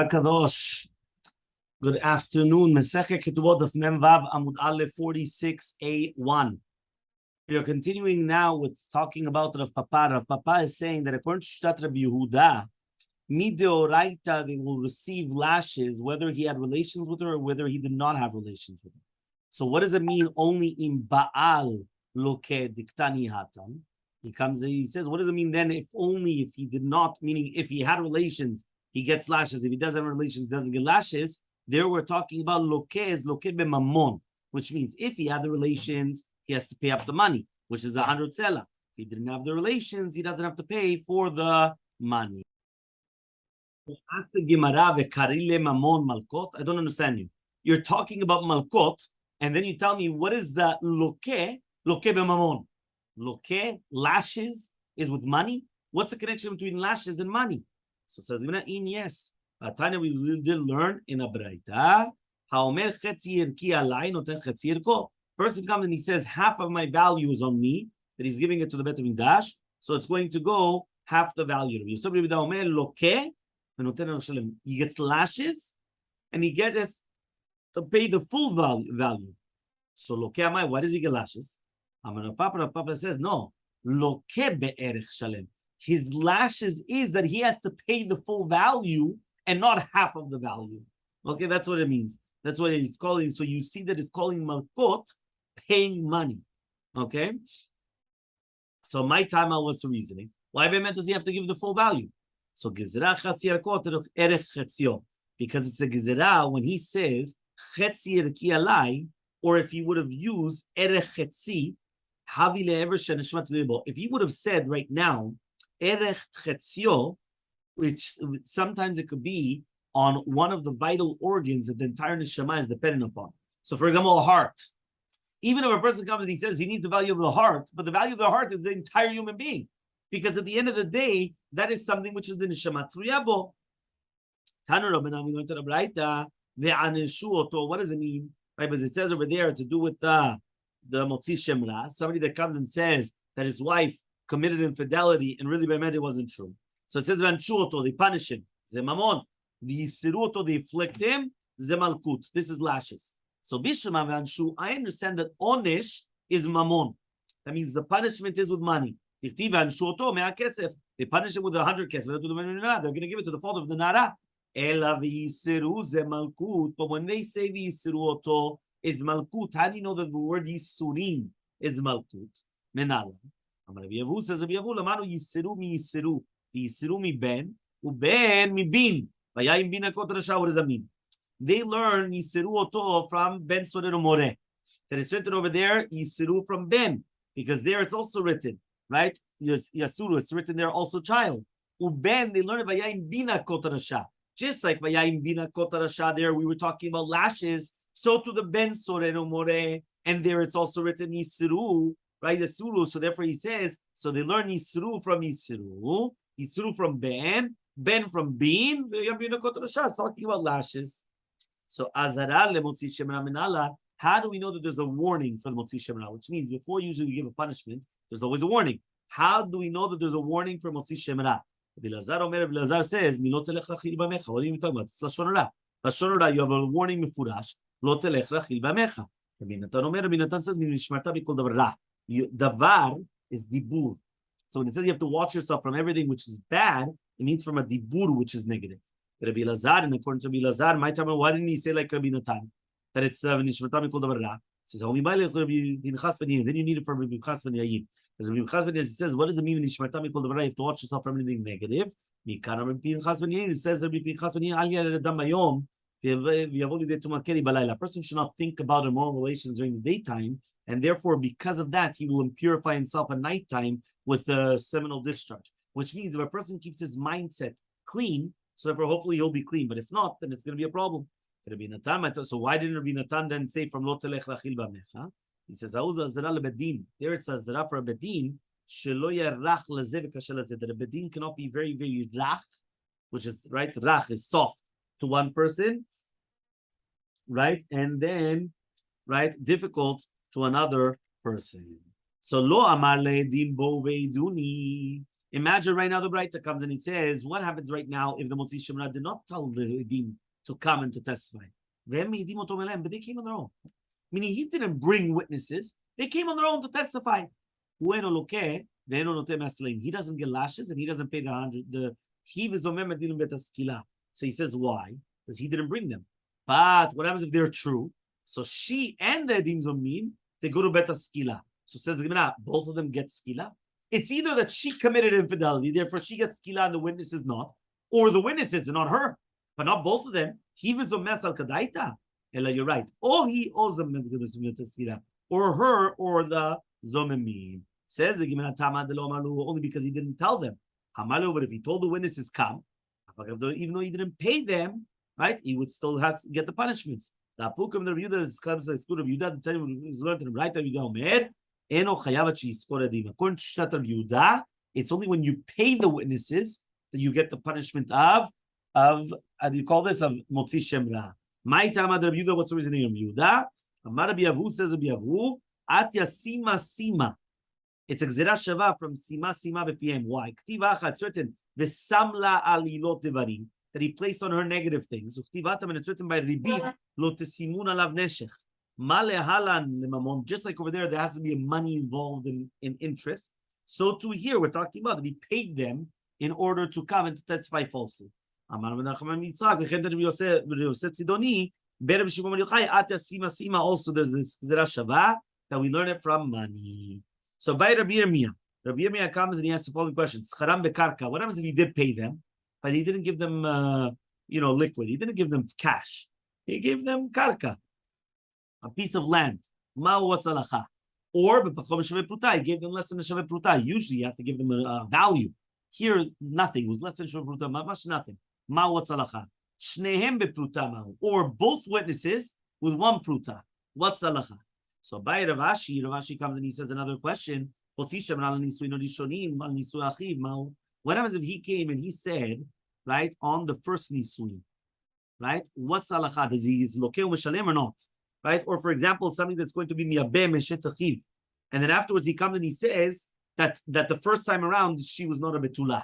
Kadosh. Good afternoon. Masechet Ketubot Daf Memvav Amud Aleph 46a1. We are continuing now with talking about Rav Papa. Rav Papa is saying that according to Shtat Rabbi Yehuda, mideoraita, they will receive lashes whether he had relations with her or whether he did not have relations with her. So what does it mean only in Baal loke diktani hatam? He says, what does it mean then if he did not, meaning if he had relations, he gets lashes. If he doesn't have relations, he doesn't get lashes. There we're talking about loke is loke b'mamon, which means if he had the relations, he has to pay up the money, which is 100 selah. If he didn't have the relations, he doesn't have to pay for the money. I don't understand you. You're talking about malkot, and then you tell me what is the loke b'mamon. Loke, lashes, is with money. What's the connection between lashes and money? So it says, yes. Tanya, we did learn in a braita. Person comes and he says, half of my value is on me, that he's giving it to the Bet HaMikdash, so it's going to go half the value. He gets lashes, and he gets to pay the full value. So loke amai, why does he get lashes? Papa says, no. Loke be'erech shalem. His lashes is that he has to pay the full value and not half of the value. Okay, that's what it means. That's what it's calling. So you see that it's calling malkot, paying money. Okay? So my time out, what's the reasoning? Why does he have to give the full value? So gezerah chatzi erkot erech chetzio. Because it's a gezerah when he says chetzi erki alai, or if he would have used erech chetzi, if he would have said right now, erech chetzio, which sometimes it could be on one of the vital organs that the entire neshama is dependent upon. So, for example, a heart. Even if a person comes and he says he needs the value of the heart, but the value of the heart is the entire human being. Because at the end of the day, that is something which is the neshama tzruyabo. What does it mean? Right, because it says over there to do with the motzi shemra, somebody that comes and says that his wife committed infidelity and really by it wasn't true. So it says vanshuoto, they punish him. Ze mamon. V'yisiruoto, they afflict him. Ze malkut. This is lashes. So bishma vanshu, I understand that onesh is mamon. That means the punishment is with money. Tifti vanshuoto mea kesef. They punish him with 100 kesef. They're going to give it to the father of the nara. Ela v'yisiru ze malkut. But when they say v'yisiruoto is malkut, how do you know that the word yisurim is malkut? Menala. Rabbi Yavu says, Rabbi Yavu, lamanu yisiru mi yisiru. Yisiru mi ben, uben mi bin. Vayayim bin akot rasha, what does that mean? They learn yisiru oto from ben sorer more. That it's written over there, yisiru from ben. Because there it's also written, right? Yasuru, it's written there also child. Uben, they learn it vayayim bin akot rasha. Just like vayayim bin akot rasha there, we were talking about lashes. So to the ben sorer more. And there it's also written yisiru. Right, the suru. So therefore he says, so they learn Yisru from Yisru, Yisru from Ben from Bin, talking about lashes. So Azara le Motzi Shemra Minala, how do we know that there's a warning for the Motzi Shemra? Which means before usually we give a punishment, there's always a warning. How do we know that there's a warning for Motzi Shemra? Rabbi Lazar says, Milot elech rachil bamecha. What are you talking about? It's Lashon Hara. Lashon Hara, you have a warning mefurash. Lo telech rachil bamecha. Rabbi Natan says, Min nishmarta b'kol davar ra. Davar is dibur. So when it says you have to watch yourself from everything which is bad, it means from a dibur which is negative. Rabbi Lazar, and according to Rabbi Lazar, my time, why didn't he say like Rabbi Natan? That it's nishmatam mikol davar ra. He says, then you need it from Rabbi Pinchas ben Yair. Because Rabbi Pinchas ben Yair says, what does it mean nishmatam mikol davar ra? You have to watch yourself from anything negative. Mikana Rabbi Pinchas ben Yair, it says Rabbi Pinchas ben Yair, al yad adam bayom, a person should not think about immoral relations during the daytime. And therefore, because of that, he will purify himself at nighttime with a seminal discharge. Which means if a person keeps his mindset clean, so therefore hopefully he'll be clean. But if not, then it's going to be a problem. So why didn't Rabbi Natan then say from Lo Telech Rachil Bamecha? He says, there it says Zara for a bedin, that a bedin cannot be very, very rach, which is, right, rach is soft to one person, right? And then, right, difficult to another person. So lo amar le'edim bo ve'iduni. Imagine right now the Braita comes and it says, what happens right now if the Motzi Shemra did not tell the Edim to come and to testify? But they came on their own. Meaning he didn't bring witnesses. They came on their own to testify. He doesn't get lashes and he doesn't pay the So he says, why? Because he didn't bring them. But what happens if they're true? So she and the Edim Zomim, they go to Bet Skila. So says the Gemara, both of them get Skila. It's either that she committed infidelity, therefore she gets Skila and the witness is not, or the witness is not her, but not both of them. He was a mess al kadaita. Ella, you're right. Or he owes them Skila, or her, or the Zomimim. Says the Gemara, only because he didn't tell them. Hamalu, but if he told the witnesses come, even though he didn't pay them, right, he would still have to get the punishments. The Apukim, the Yehuda, is excluded of Yehuda, the time is learned in the right of Yehuda Omer, Eno Chayavat Sheyiskor Edim. According to Shat of Yehuda, it's only when you pay the witnesses that you get the punishment of how do you call this? Of Motzi Shemra. My Tamad Rabbi Yehuda, what's the reasoning of Yehuda? Amar Rabbi Yavu says Rabbi Yavu, Atya Sima Sima. It's a Gzera Shava from Sima Sima B'Fiem. Why? K'tiva Achat, certain, V'samla Alilot Devarim, that he placed on her negative things. Uchtivatam, and it's written by Ribit, Lo Tesimun Alav Neshech. Just like over there has to be money involved in interest. So to here, we're talking about that he paid them in order to come and to testify falsely. Also, there's this Shava that we learn it from money. So by Rabbi Yirmiyah comes and he asks the following questions. What happens if he did pay them, but he didn't give them liquid? He didn't give them cash. He gave them karka, a piece of land. What's halacha? Or he gave them less than a shave pruta. Usually you have to give them a value. Here, nothing. It was less than shave pruta, much nothing. What's halacha? Shnehem bepruta. Or both witnesses with one pruta. What's halacha? So by Ravashi comes and he says another question. What happens if he came and he said, right, on the first nisuin, right? What's halacha? Does he is lokeh u'mishalem or not? Right? Or for example, something that's going to be miyabeh meshet achiv, and then afterwards he comes and he says that the first time around she was not a betula.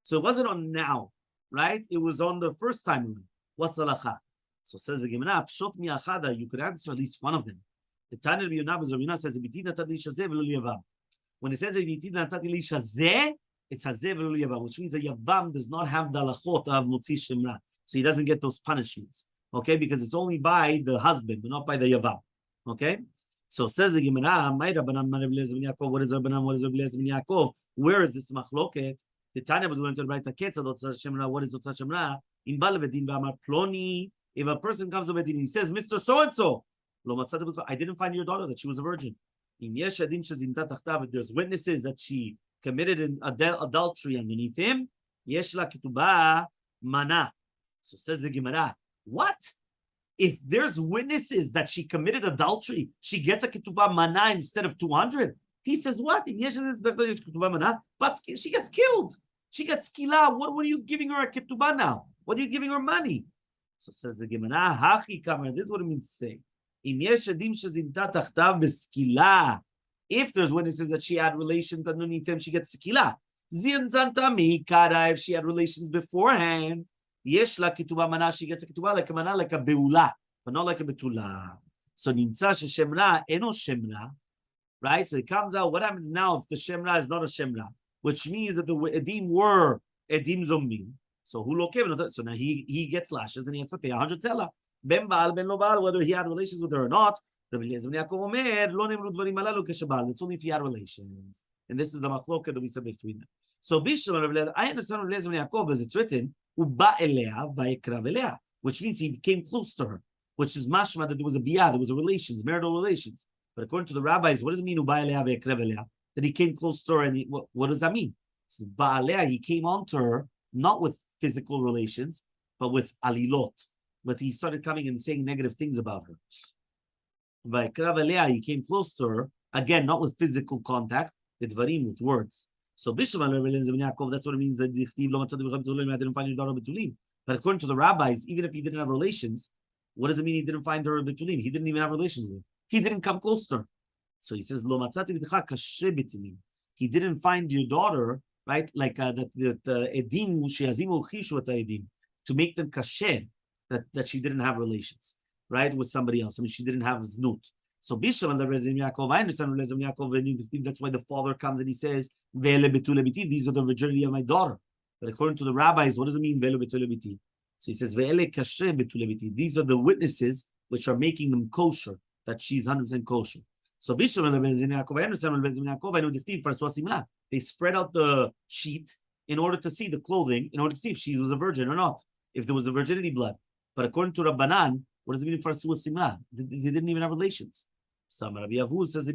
So it wasn't on now, right? It was on the first time around. What's halacha? So says the Gemara, pshot mi'achada, you could answer at least one of them. The Tanya Rabbi Yonah says, when it says it's hazeh v'lo yavam, which means a yavam does not have the halachot of motzi shemra, so he doesn't get those punishments. Okay, because it's only by the husband, but not by the yavam. Okay, so says the Gemara, what is Rabbanan? What is Rabbi Eliezer ben Yaakov? Where is this machloket? The Tanya was going to write a ketza. What is otzat shemra? In balavedin v'amar ploni. If a person comes to bedin, he says, Mr. So and so, I didn't find your daughter that she was a virgin. If there's witnesses that she committed an adultery underneath him, yesh la ketubah mana. So says the Gemara, what? If there's witnesses that she committed adultery, she gets a ketubah mana instead of 200. He says, what? But she gets killed. She gets skila. What are you giving her a ketubah now? What are you giving her money? So says the Gemara, hachi kamar. This is what it means to say. If there's witnesses that she had relations underneath him, she gets skila. If she had relations beforehand, yesh la ketubah mana, she gets a ketubah like a mana, like a beula, but not like a betula. So nimtza shemra eno shemra, right? So it comes out, what happens now if the shemra is not a shemra, which means that the edim were edim zomim. So who lokev? So now he gets lashes and he has to pay 100 tzela. Ben baal ben lo baal, whether he had relations with her or not. Rabbi Eliezer ben Yaakov omer lo nemru dvarim halalu keshabal. It's only if he had relations, and this is the machloket that we said between them. So Bishlam Rabbi Eliezer, I understand Rabbi Eliezer ben Yaakov as it's written, uba elea va'ekrav elea, which means he came close to her, which is mashma that there was a biyah, there was a relations, marital relations. But according to the rabbis, what does it mean uba elea va'ekrav elea? That he came close to her, and what does that mean? It ba'alea, he came onto her not with physical relations, but with alilot. But he started coming and saying negative things about her. By Krav he came close to her, again, not with physical contact, with words. So Bishlam Yaakov, that's what it means that I didn't find your daughter Betulim. But according to the rabbis, even if he didn't have relations, what does it mean he didn't find her Betulim? He didn't even have relations with her. He didn't come close to her. So he says, Lo matzati b'techa kashe betulim. He didn't find your daughter, right? Like the edim sheyazimu chishu edim, to make them kasher that she didn't have relations, right, with somebody else. I mean, she didn't have znut. So Bisham and Yaakov, I understand Yaakov, that's why the father comes and he says, these are the virginity of my daughter. But according to the rabbis, what does it mean? So he says, these are the witnesses which are making them kosher, that she's 100% kosher. So Bisham and Yaakov, I understand Yaakov, they spread out the sheet in order to see the clothing, in order to see if she was a virgin or not, if there was a virginity blood. But according to Rabbanan, what does it mean for simla? They didn't even have relations. Rabbi Yavu says,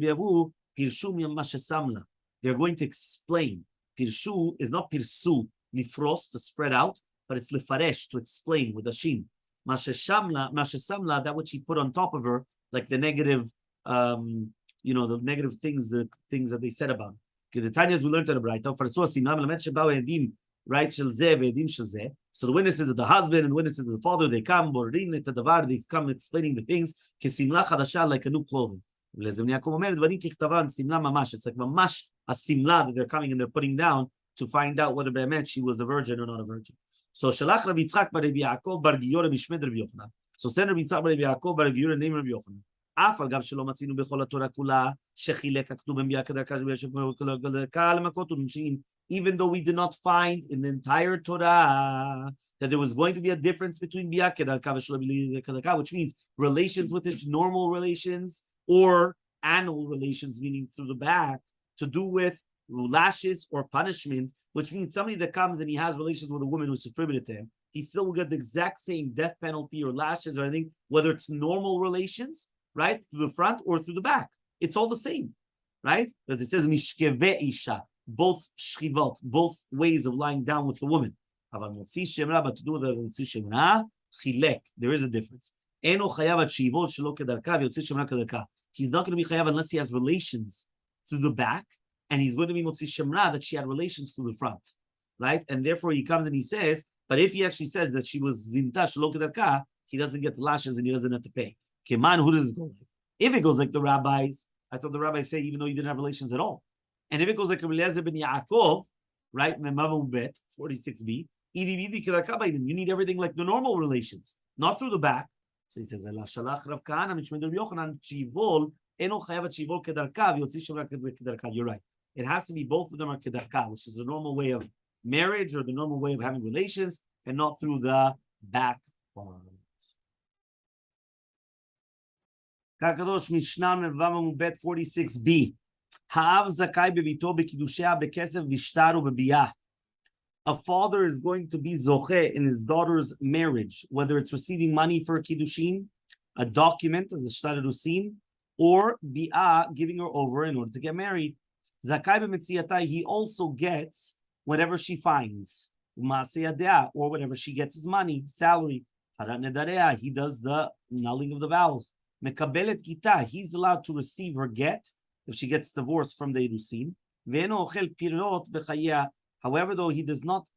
they're going to explain. Pirshu is not pirsu, lifros, to spread out, but it's lifaresh, to explain with a shin. Mashesamla, that which he put on top of her, like the negative, the negative things, the things that they said about her. The Tanyas we learned on the Braita, right? So the witnesses of the husband and the witnesses of the father, they come, they come explaining the things, like a new clothing. It's like mamash a simla that they're coming and they're putting down to find out whether be'emet she was a virgin or not a virgin. So shalach Rabbi Yitzchak bar Rabbi Yaakov bar Giyora mishmed Rabbi Yochanan. So send Rabbi Yitzchak bar Rabbi Yaakov bar Giyora name Rabbi Yochanan. אף על גב שלא מצינו בכל התורה כולה, שחילק הכתובים ביאה כדרכה כדרכה למכות ונשין, even though we did not find in the entire Torah that there was going to be a difference between biah kedarka v'shelo biah kedarka, which means relations with its normal relations or anal relations, meaning through the back, to do with lashes or punishment, which means somebody that comes and he has relations with a woman who's prohibited to him, he still will get the exact same death penalty or lashes or anything, whether it's normal relations, right, through the front or through the back. It's all the same, right? Because it says mishkeve isha, both shchivot, both ways of lying down with the woman. But to do the motzi shemra, chilek, there is a difference. He's not going to be chayav unless he has relations through the back, and he's going to be motzi shemra that she had relations through the front, right? And therefore he comes and he says, but if he actually says that she was zinta shelo kedarka, he doesn't get the lashes and he doesn't have to pay. Keman, who does it go like? If it goes like the rabbis, I thought the rabbis say even though you didn't have relations at all. And if it goes like Elmaleh ben Yaakov, right, Memavu bet 46b, you need everything like the normal relations, not through the back. So he says, you're right. It has to be both of them are kedarka, which is the normal way of marriage or the normal way of having relations, and not through the back part. Kakadosh Mishnah Mevav Bet 46b. Ha'av zakai bevito bekidushea bekesef bishtar ubebiah. A father is going to be zoche in his daughter's marriage, whether it's receiving money for a kiddushin, a document as a shtar rusin, or bi'ah, giving her over in order to get married. Zakai b'metziyatai, he also gets whatever she finds, u'maseyadea, or whatever she gets his money, salary. Harat nedarea, he does the nulling of the vows. Mekabelet gita, he's allowed to receive her get if she gets divorced from the Irusin. Ve'eno ochel pirot b'chayea. However, though he does not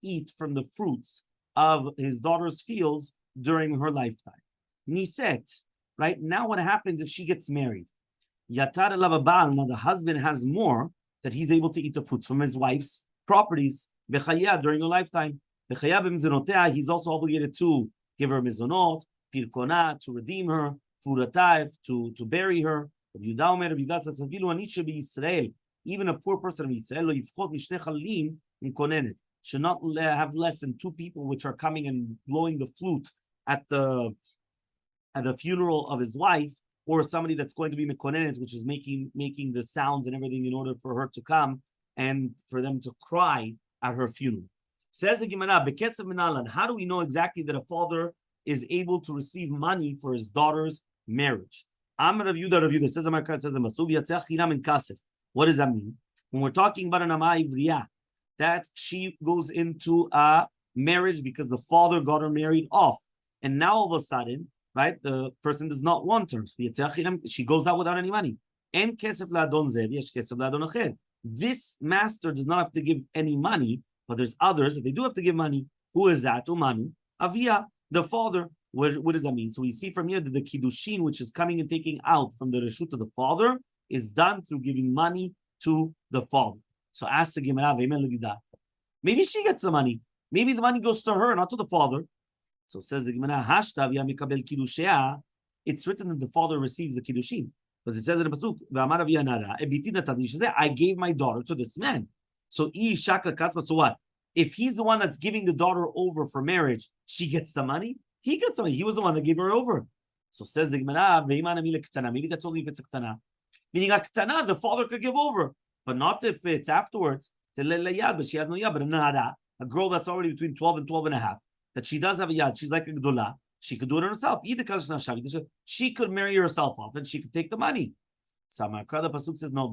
eat from the fruits of his daughter's fields during her lifetime. Niset, right? Now what happens if she gets married? Yatar elav ba'al, now the husband has more that he's able to eat the fruits from his wife's properties b'chayea during her lifetime. B'chayea b'mizonotea, he's also obligated to give her mizonot, pirkona, to redeem her, furatav, to bury her. Even a poor person of Israel should not have less than two people which are coming and blowing the flute at the funeral of his wife, or somebody that's going to be mekonenet, which is making the sounds and everything in order for her to come and for them to cry at her funeral. Says the Gemara, Bekesav Minalan, how do we know exactly that a father is able to receive money for his daughter's marriage? Amar Rav Yehuda says Amakar says Masub Yatzach Hinam in Kasef. What does that mean? When we're talking about an Ama Ivriya, that she goes into a marriage because the father got her married off, and now all of a sudden, right, the person does not want her. She goes out without any money. En kesef la'adon zev, yesh kesef la'adon acher. This master does not have to give any money, but there's others that they do have to give money. Who is that? Umanu Avia, the father. What does that mean? So we see from here that the kiddushin, which is coming and taking out from the reshut of the father, is done through giving money to the father. So ask the Gemara, maybe she gets the money. Maybe the money goes to her, not to the father. So says the Gemara, it's written that the father receives the kiddushin. Because it says in the pasuk, I gave my daughter to this man. So what? If he's the one that's giving the daughter over for marriage, she gets the money. He gets the money. He was the one that gave her over. So says the Gemara, maybe that's only if it's a ktana. Meaning a ktana, the father could give over, but not if it's afterwards. But she has no yad. But a girl that's already between 12 and 12 and a half, that she does have a yad, she's like a gdola. She could do it herself. She could marry herself off and she could take the money. So the pasuk says no.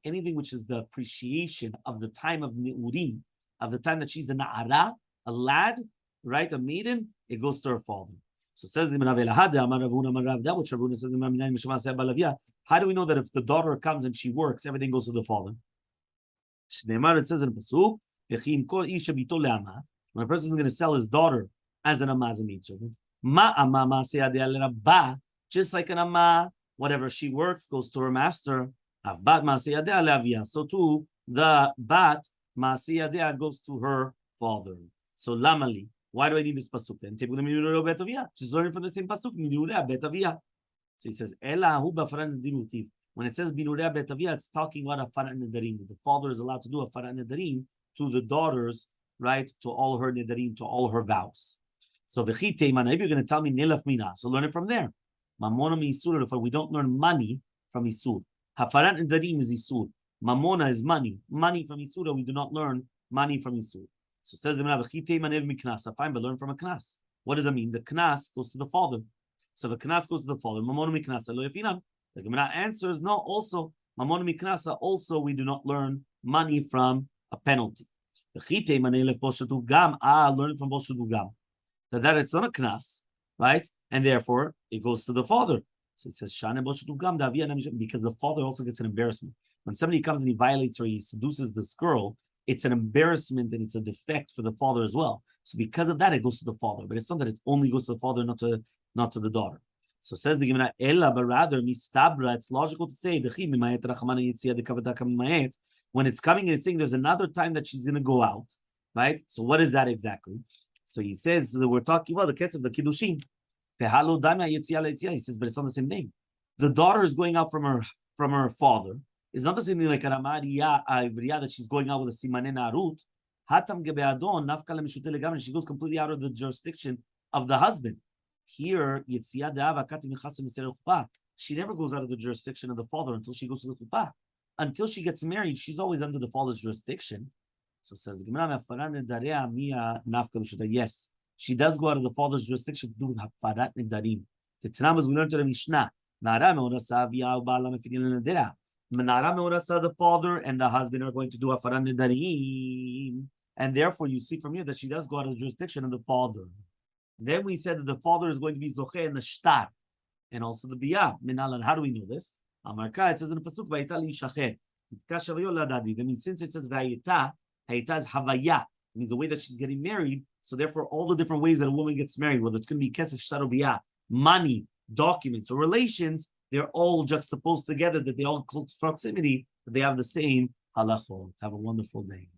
Anything which is the appreciation of the time of neurim, of the time that she's a na'ara, a lad, right, a maiden, it goes to her father. So says that which Ravuna says. How do we know that if the daughter comes and she works, everything goes to the father? It says in the pasuk, when a person is going to sell his daughter as an amma, as a maidservant, just like an amma, whatever she works goes to her master. So too, the bat masiyadea goes to her father. So lamali, why do I need this pasuk then? She's learning from the same pasuk. So he says, when it says binurea betavia, it's talking about afarat nedarim. The father is allowed to do afarat nedarim to the daughters, right, to all her nedarim, to all her vows. So v'chitei mana, if you're going to tell me nilaf mina, so learn it from there. Mamona misur, if we don't learn money from isur. Hafarat nedarim is isur. Mamona is money. Money from isur, we do not learn money from isur. So it says the Gemara, v'chitei manev miknas. Fine, but learn from a knas. What does that mean? The knas goes to the father. So the knas goes to the father. Mamona miknasa lo yafinan. The Gemara answers, no, also, mamona miknasa, also we do not learn money from a penalty. Learn from boshadugam. That it's not a knas, right? And therefore, it goes to the father. So it says, because the father also gets an embarrassment. When somebody comes and he violates or he seduces this girl, it's an embarrassment and it's a defect for the father as well. So because of that, it goes to the father. But it's not that it only goes to the father, not to the daughter. So says the Gemara, Ella, but rather, mistabra, it's logical to say, when it's coming and it's saying there's another time that she's going to go out, right? So what is that exactly? So he says, so we're talking about the case of the kiddushin. He says, but it's not the same thing. The daughter is going out from her father. It's not the same thing like that she's going out with a simaneh narut. She goes completely out of the jurisdiction of the husband. Here, she never goes out of the jurisdiction of the father until she goes to the chuppah. Until she gets married, she's always under the father's jurisdiction. So it says, yes, she does go out of the father's jurisdiction to do with hafarat nedarim. The Tanam, as we learned to the Mishnah, the father and the husband are going to do hafarat nedarim. And therefore, you see from here that she does go out of the jurisdiction of the father. Then we said that the father is going to be zocheh in the shtar, and also the biyah. Minalan, how do we know this? Amarka, it says in the pasuk, vayita li'ishacheh. That means since it says vayita, hayita is havaya. It means the way that she's getting married. So therefore, all the different ways that a woman gets married, whether it's going to be kesef, shtar, or biyah, money, documents, or relations, they're all juxtaposed together, that they all close proximity, that they have the same halachot. Have a wonderful day.